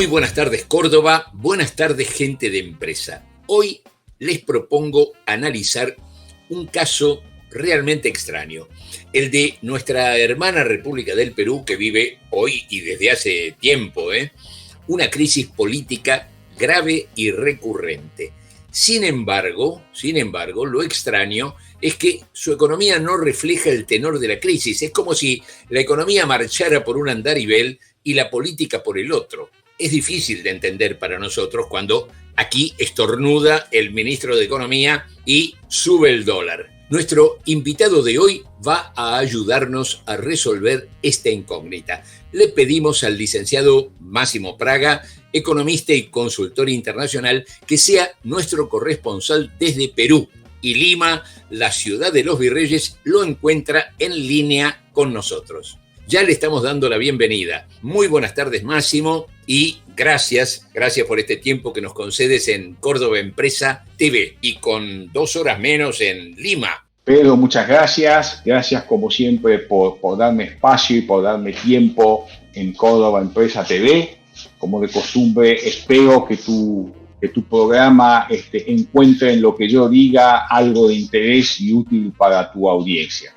Muy buenas tardes, Córdoba. Buenas tardes, gente de empresa. Hoy les propongo analizar un caso realmente extraño, el de nuestra hermana República del Perú, que vive hoy y desde hace tiempo, una crisis política grave y recurrente. Sin embargo, lo extraño es que su economía no refleja el tenor de la crisis. Es como si la economía marchara por un andarivel y la política por el otro. Es difícil de entender para nosotros cuando aquí estornuda el ministro de Economía y sube el dólar. Nuestro invitado de hoy va a ayudarnos a resolver esta incógnita. Le pedimos al licenciado Máximo Praga, economista y consultor internacional, que sea nuestro corresponsal desde Perú. Y Lima, la ciudad de los virreyes, lo encuentra en línea con nosotros. Ya le estamos dando la bienvenida. Muy buenas tardes, Máximo, y gracias por este tiempo que nos concedes en Córdoba Empresa TV y con 2 horas menos en Lima. Pedro, muchas gracias. Gracias como siempre por darme espacio y por darme tiempo en Córdoba Empresa TV. Como de costumbre, espero que tu programa encuentre en lo que yo diga algo de interés y útil para tu audiencia.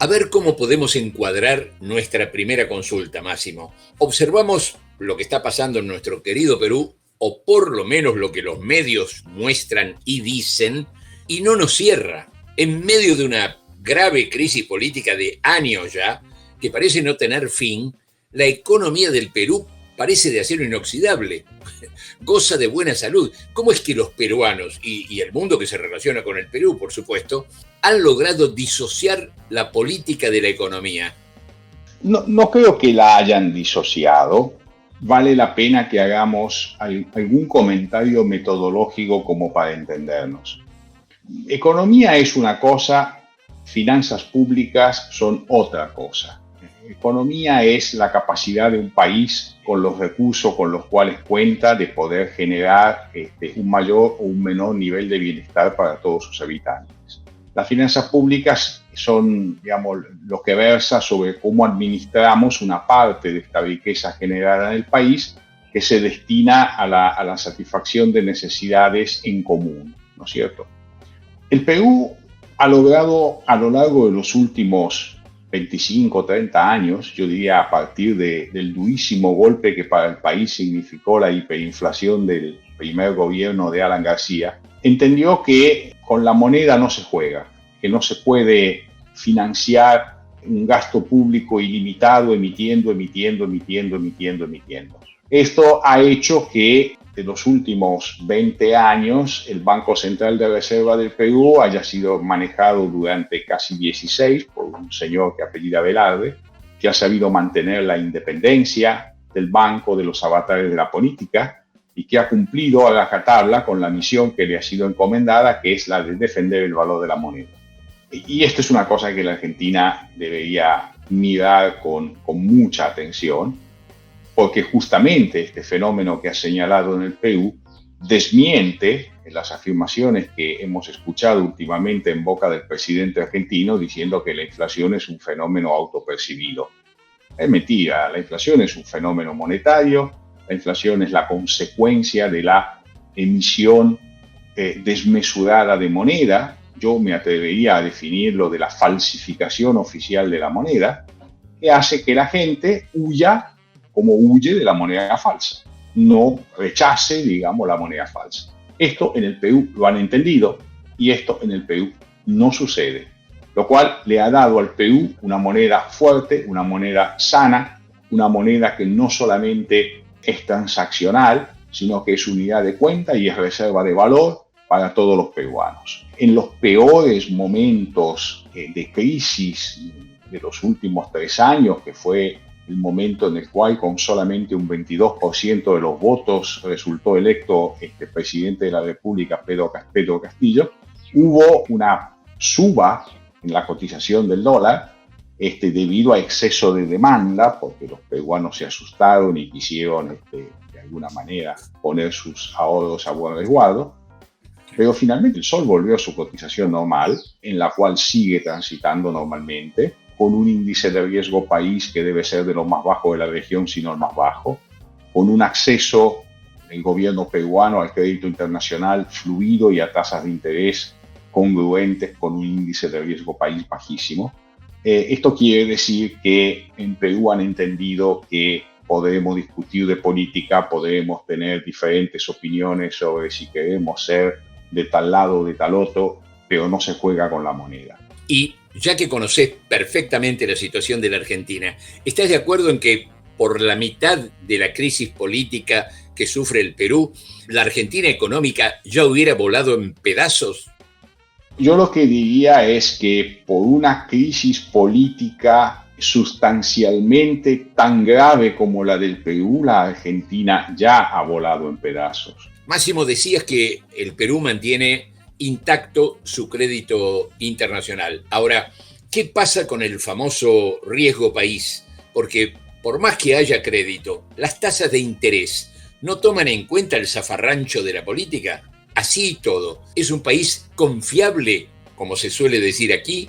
A ver cómo podemos encuadrar nuestra primera consulta, Máximo. Observamos lo que está pasando en nuestro querido Perú, o por lo menos lo que los medios muestran y dicen, y no nos cierra. En medio de una grave crisis política de años ya, que parece no tener fin, la economía del Perú parece de acero inoxidable, goza de buena salud. ¿Cómo es que los peruanos y el mundo que se relaciona con el Perú, por supuesto, han logrado disociar la política de la economía? No creo que la hayan disociado. Vale la pena que hagamos algún comentario metodológico como para entendernos. Economía es una cosa, finanzas públicas son otra cosa. Economía es la capacidad de un país con los recursos con los cuales cuenta de poder generar un mayor o un menor nivel de bienestar para todos sus habitantes. Las finanzas públicas son, digamos, lo que versa sobre cómo administramos una parte de esta riqueza generada en el país que se destina a la satisfacción de necesidades en común, ¿no es cierto? El Perú ha logrado a lo largo de los últimos 25, 30 años, yo diría a partir del durísimo golpe que para el país significó la hiperinflación del primer gobierno de Alan García, entendió que con la moneda no se juega, que no se puede financiar un gasto público ilimitado emitiendo. Esto ha hecho que de los últimos 20 años el Banco Central de Reserva del Perú haya sido manejado durante casi 16 por un señor que apellida Velarde, que ha sabido mantener la independencia del banco de los avatares de la política y que ha cumplido a rajatabla con la misión que le ha sido encomendada, que es la de defender el valor de la moneda. Y esto es una cosa que la Argentina debería mirar con mucha atención, porque justamente este fenómeno que ha señalado en el Perú desmiente las afirmaciones que hemos escuchado últimamente en boca del presidente argentino diciendo que la inflación es un fenómeno autopercibido. Es mentira, la inflación es un fenómeno monetario, la inflación es la consecuencia de la emisión desmesurada de moneda. Yo me atrevería a definirlo de la falsificación oficial de la moneda, que hace que la gente huya como huye de la moneda falsa, no rechace, digamos, la moneda falsa. Esto en el Perú lo han entendido y esto en el Perú no sucede, lo cual le ha dado al Perú una moneda fuerte, una moneda sana, una moneda que no solamente es transaccional, sino que es unidad de cuenta y es reserva de valor para todos los peruanos. En los peores momentos de crisis de los últimos 3 años, que fue el momento en el cual con solamente un 22% de los votos resultó electo presidente de la República, Pedro Castillo, hubo una suba en la cotización del dólar debido a exceso de demanda, porque los peruanos se asustaron y quisieron de alguna manera poner sus ahorros a buen resguardo. Pero finalmente el sol volvió a su cotización normal, en la cual sigue transitando normalmente, con un índice de riesgo país que debe ser de los más bajos de la región, si no el más bajo. con un acceso del gobierno peruano al crédito internacional fluido y a tasas de interés congruentes con un índice de riesgo país bajísimo. Esto quiere decir que en Perú han entendido que podemos discutir de política, podemos tener diferentes opiniones sobre si queremos ser de tal lado o de tal otro, pero no se juega con la moneda. Y ya que conocés perfectamente la situación de la Argentina, ¿estás de acuerdo en que por la mitad de la crisis política que sufre el Perú, la Argentina económica ya hubiera volado en pedazos? Yo lo que diría es que por una crisis política sustancialmente tan grave como la del Perú, la Argentina ya ha volado en pedazos. Máximo, decías que el Perú mantiene intacto su crédito internacional. Ahora, ¿qué pasa con el famoso riesgo país? Porque por más que haya crédito, las tasas de interés no toman en cuenta el zafarrancho de la política. Así y todo, ¿es un país confiable, como se suele decir aquí?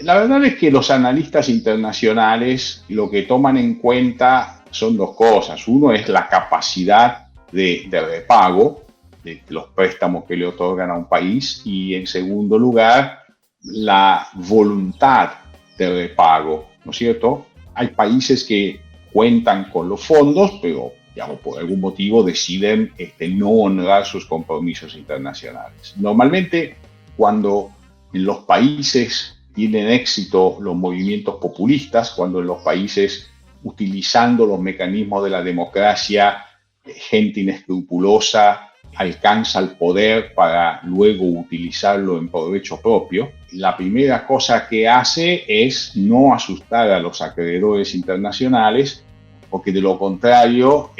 La verdad es que los analistas internacionales lo que toman en cuenta son dos cosas. Uno es la capacidad de repago de los préstamos que le otorgan a un país y, en segundo lugar, la voluntad de repago, ¿no es cierto? Hay países que cuentan con los fondos, pero digamos, por algún motivo deciden no honrar sus compromisos internacionales. Normalmente, cuando en los países tienen éxito los movimientos populistas, cuando en los países, utilizando los mecanismos de la democracia, gente inescrupulosa alcanza el poder para luego utilizarlo en provecho propio, la primera cosa que hace es no asustar a los acreedores internacionales, porque de lo contrario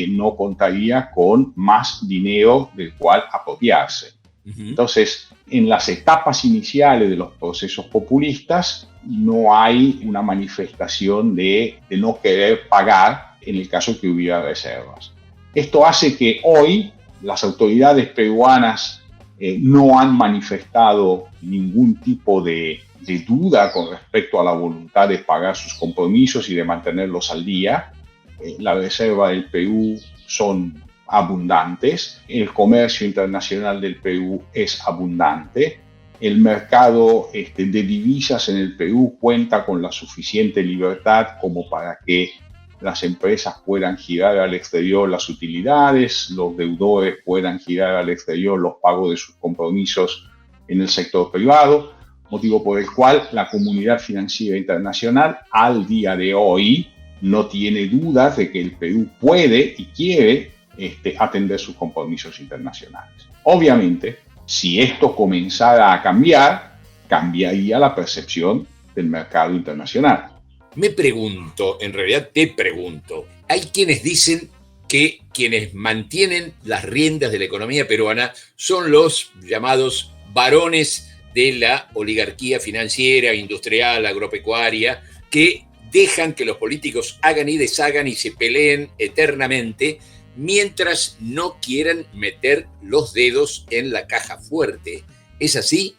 no contaría con más dinero del cual apropiarse. Entonces, en las etapas iniciales de los procesos populistas no hay una manifestación de no querer pagar en el caso que hubiera reservas. Esto hace que hoy las autoridades peruanas no han manifestado ningún tipo de duda con respecto a la voluntad de pagar sus compromisos y de mantenerlos al día. La reserva del Perú son abundantes, el comercio internacional del Perú es abundante, el mercado de divisas en el Perú cuenta con la suficiente libertad como para que las empresas puedan girar al exterior las utilidades, los deudores puedan girar al exterior los pagos de sus compromisos en el sector privado, motivo por el cual la comunidad financiera internacional al día de hoy no tiene dudas de que el Perú puede y quiere atender sus compromisos internacionales. Obviamente, si esto comenzara a cambiar, cambiaría la percepción del mercado internacional. Me pregunto, en realidad te pregunto, hay quienes dicen que quienes mantienen las riendas de la economía peruana son los llamados varones de la oligarquía financiera, industrial, agropecuaria, que dejan que los políticos hagan y deshagan y se peleen eternamente mientras no quieran meter los dedos en la caja fuerte. ¿Es así?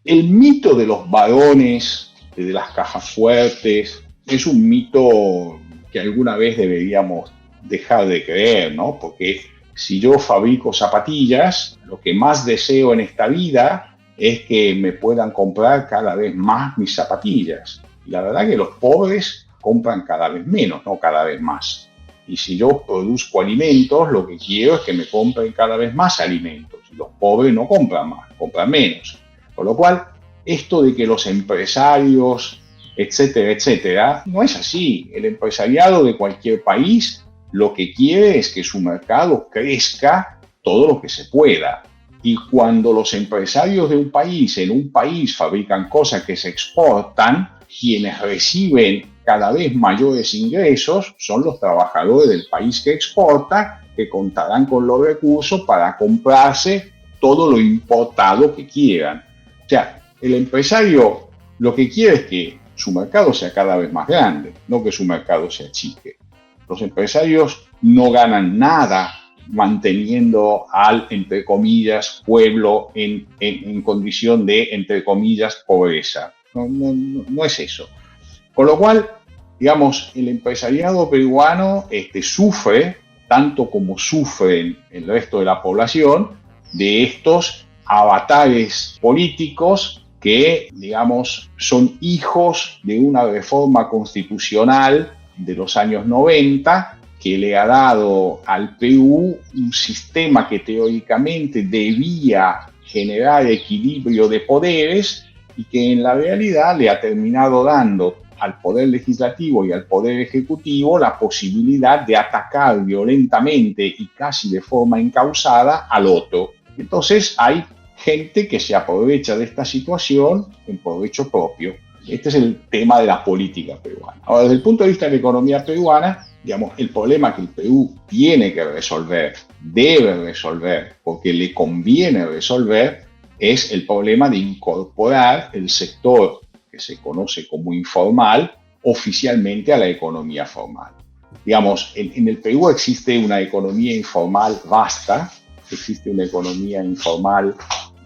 El mito de los varones de las cajas fuertes es un mito que alguna vez deberíamos dejar de creer, ¿no? Porque si yo fabrico zapatillas, lo que más deseo en esta vida es que me puedan comprar cada vez más mis zapatillas. Y la verdad que los pobres compran cada vez menos, no cada vez más. Y si yo produzco alimentos, lo que quiero es que me compren cada vez más alimentos. Y los pobres no compran más, compran menos. Con lo cual, esto de que los empresarios, etcétera, etcétera, no es así. El empresariado de cualquier país lo que quiere es que su mercado crezca todo lo que se pueda. Y cuando los empresarios de un país, en un país, fabrican cosas que se exportan, quienes reciben cada vez mayores ingresos son los trabajadores del país que exporta, que contarán con los recursos para comprarse todo lo importado que quieran. O sea, el empresario lo que quiere es que su mercado sea cada vez más grande, no que su mercado se achique. Los empresarios no ganan nada manteniendo al, entre comillas, pueblo en condición de, entre comillas, pobreza. No es eso. Con lo cual, Digamos, el empresariado peruano sufre, tanto como sufren el resto de la población, de estos avatares políticos que, digamos, son hijos de una reforma constitucional de los años 90 que le ha dado al Perú un sistema que teóricamente debía generar equilibrio de poderes y que en la realidad le ha terminado dando al Poder Legislativo y al Poder Ejecutivo la posibilidad de atacar violentamente y casi de forma encausada al otro. Entonces hay gente que se aprovecha de esta situación en provecho propio. Este es el tema de la política peruana. Ahora, desde el punto de vista de la economía peruana, digamos, el problema que el Perú tiene que resolver, debe resolver, porque le conviene resolver, es el problema de incorporar el sector que se conoce como informal oficialmente a la economía formal. Digamos, en el Perú existe una economía informal vasta, existe una economía informal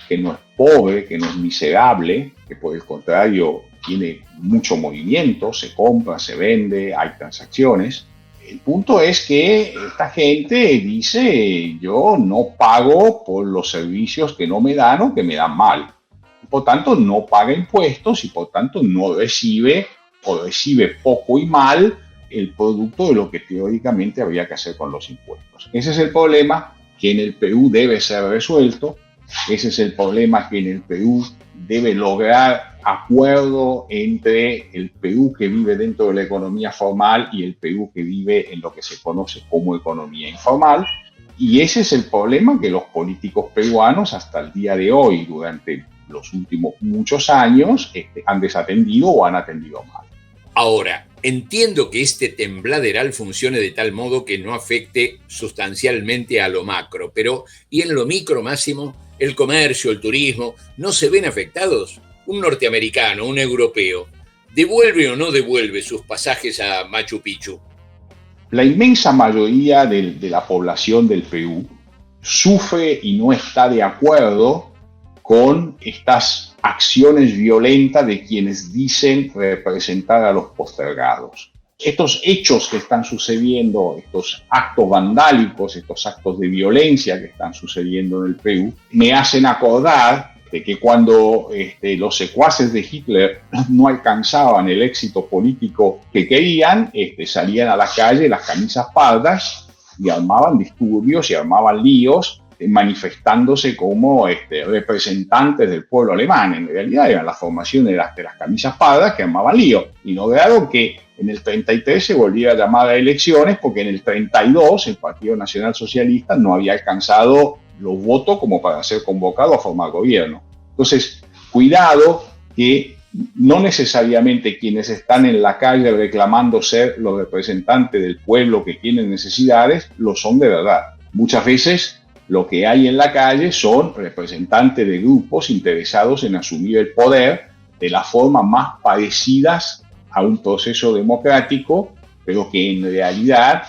que no es pobre, que no es miserable, que por el contrario tiene mucho movimiento, se compra, se vende, hay transacciones. El punto es que esta gente dice, yo no pago por los servicios que no me dan o que me dan mal. Por tanto, no paga impuestos y por tanto no recibe o recibe poco y mal el producto de lo que teóricamente habría que hacer con los impuestos. Ese es el problema que en el Perú debe ser resuelto. Ese es el problema que en el Perú debe lograr acuerdo entre el Perú que vive dentro de la economía formal y el Perú que vive en lo que se conoce como economía informal. Y ese es el problema que los políticos peruanos hasta el día de hoy, durante los últimos muchos años, han desatendido o han atendido mal. Ahora, entiendo que este tembladeral funcione de tal modo que no afecte sustancialmente a lo macro, pero ¿y en lo micro, Máximo? ¿El comercio, el turismo, no se ven afectados? Un norteamericano, un europeo, ¿devuelve o no devuelve sus pasajes a Machu Picchu? La inmensa mayoría de la población del Perú sufre y no está de acuerdo con estas acciones violentas de quienes dicen representar a los postergados. Estos hechos que están sucediendo, estos actos vandálicos, estos actos de violencia que están sucediendo en el Perú, me hacen acordar de que cuando los secuaces de Hitler no alcanzaban el éxito político que querían, salían a la calle las camisas pardas y armaban disturbios y armaban líos, manifestándose como representantes del pueblo alemán. En realidad eran las formaciones de las camisas pardas que armaban líos y lograron que en el 33 se volviera a llamar a elecciones porque en el 32 el Partido Nacional Socialista no había alcanzado los votos como para ser convocado a formar gobierno. Entonces, cuidado que no necesariamente quienes están en la calle reclamando ser los representantes del pueblo que tienen necesidades, lo son de verdad. Muchas veces lo que hay en la calle son representantes de grupos interesados en asumir el poder de la forma más parecidas a un proceso democrático, pero que en realidad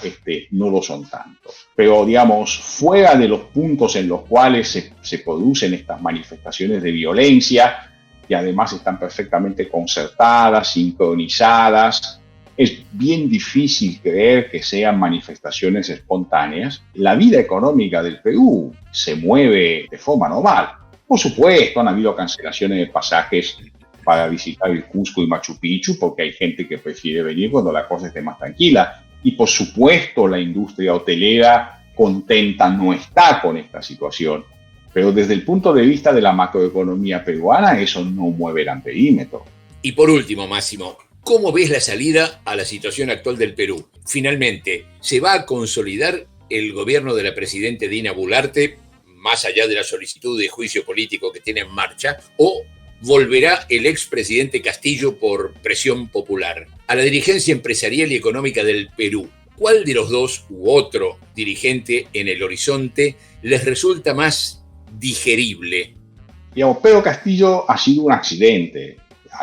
no lo son tanto. Pero, digamos, fuera de los puntos en los cuales se producen estas manifestaciones de violencia, que además están perfectamente concertadas, sincronizadas, es bien difícil creer que sean manifestaciones espontáneas. La vida económica del Perú se mueve de forma normal. Por supuesto, han habido cancelaciones de pasajes para visitar el Cusco y Machu Picchu, porque hay gente que prefiere venir cuando la cosa esté más tranquila. Y por supuesto, la industria hotelera contenta no está con esta situación. Pero desde el punto de vista de la macroeconomía peruana, eso no mueve el amperímetro. Y por último, Máximo, ¿cómo ves la salida a la situación actual del Perú? Finalmente, ¿se va a consolidar el gobierno de la presidenta Dina Boluarte, más allá de la solicitud de juicio político que tiene en marcha, o volverá el expresidente Castillo por presión popular? A la dirigencia empresarial y económica del Perú, ¿cuál de los dos u otro dirigente en el horizonte les resulta más digerible? Digamos, Pedro Castillo ha sido un accidente.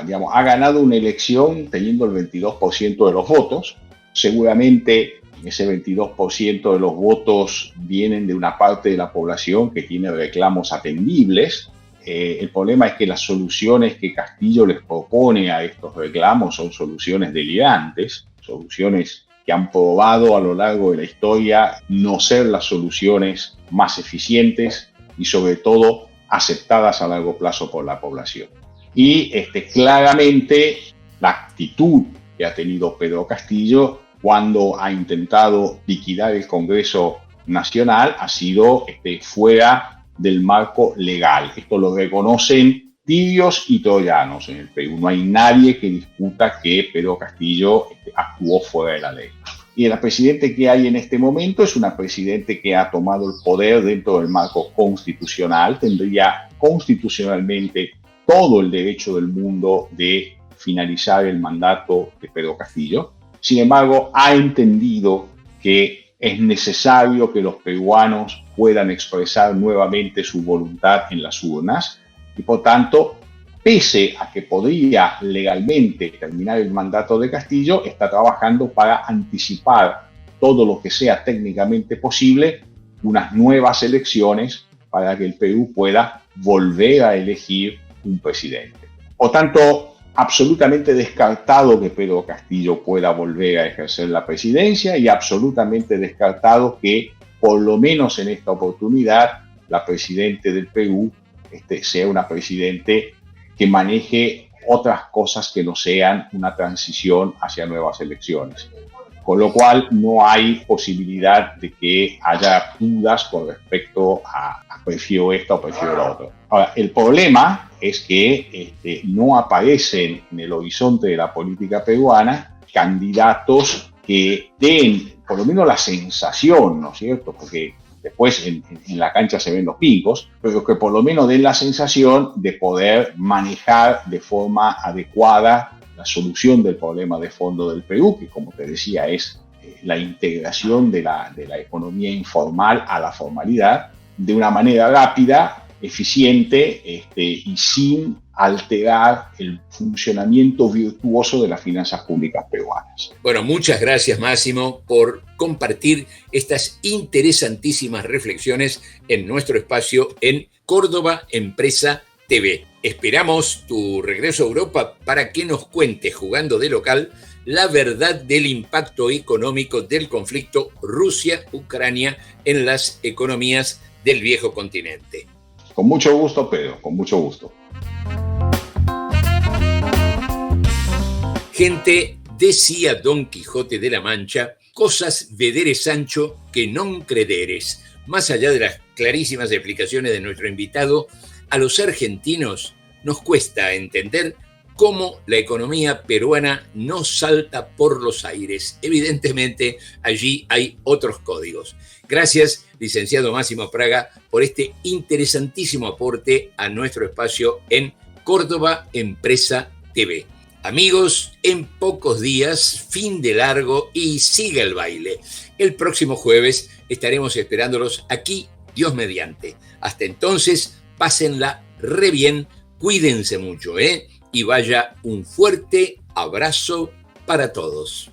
Digamos, ha ganado una elección teniendo el 22% de los votos. Seguramente ese 22% de los votos vienen de una parte de la población que tiene reclamos atendibles. El problema es que las soluciones que Castillo les propone a estos reclamos son soluciones delirantes, soluciones que han probado a lo largo de la historia no ser las soluciones más eficientes y sobre todo aceptadas a largo plazo por la población. Y claramente la actitud que ha tenido Pedro Castillo cuando ha intentado liquidar el Congreso Nacional ha sido fuera del marco legal. Esto lo reconocen tibios y troyanos en el Perú. No hay nadie que discuta que Pedro Castillo actuó fuera de la ley. Y el presidente que hay en este momento es una presidente que ha tomado el poder dentro del marco constitucional, tendría constitucionalmente todo el derecho del mundo de finalizar el mandato de Pedro Castillo. Sin embargo, ha entendido que es necesario que los peruanos puedan expresar nuevamente su voluntad en las urnas y, por tanto, pese a que podría legalmente terminar el mandato de Castillo, está trabajando para anticipar todo lo que sea técnicamente posible unas nuevas elecciones para que el Perú pueda volver a elegir un presidente. Por tanto, absolutamente descartado que Pedro Castillo pueda volver a ejercer la presidencia y absolutamente descartado que, por lo menos en esta oportunidad, la presidente del Perú sea una presidente que maneje otras cosas que no sean una transición hacia nuevas elecciones. Con lo cual no hay posibilidad de que haya dudas con respecto a prefiero esto o prefiero lo otro. Ahora, el problema es que no aparecen en el horizonte de la política peruana candidatos que den por lo menos la sensación, ¿no es cierto? Porque después en la cancha se ven los pingos, pero que por lo menos den la sensación de poder manejar de forma adecuada la solución del problema de fondo del Perú, que como te decía es la integración de la economía informal a la formalidad de una manera rápida, eficiente y sin alterar el funcionamiento virtuoso de las finanzas públicas peruanas. Bueno, muchas gracias, Máximo, por compartir estas interesantísimas reflexiones en nuestro espacio en Córdoba Empresa TV. Esperamos tu regreso a Europa para que nos cuentes, jugando de local, la verdad del impacto económico del conflicto Rusia-Ucrania en las economías del viejo continente. Con mucho gusto, Pedro, con mucho gusto. Gente, decía Don Quijote de la Mancha, cosas vedere Sancho que non crederes. Más allá de las clarísimas explicaciones de nuestro invitado, a los argentinos nos cuesta entender cómo la economía peruana no salta por los aires. Evidentemente, allí hay otros códigos. Gracias, licenciado Máximo Fraga, por este interesantísimo aporte a nuestro espacio en Córdoba Empresa TV. Amigos, en pocos días, fin de largo y sigue el baile. El próximo jueves estaremos esperándolos aquí, Dios mediante. Hasta entonces, pásenla re bien, cuídense mucho, y vaya un fuerte abrazo para todos.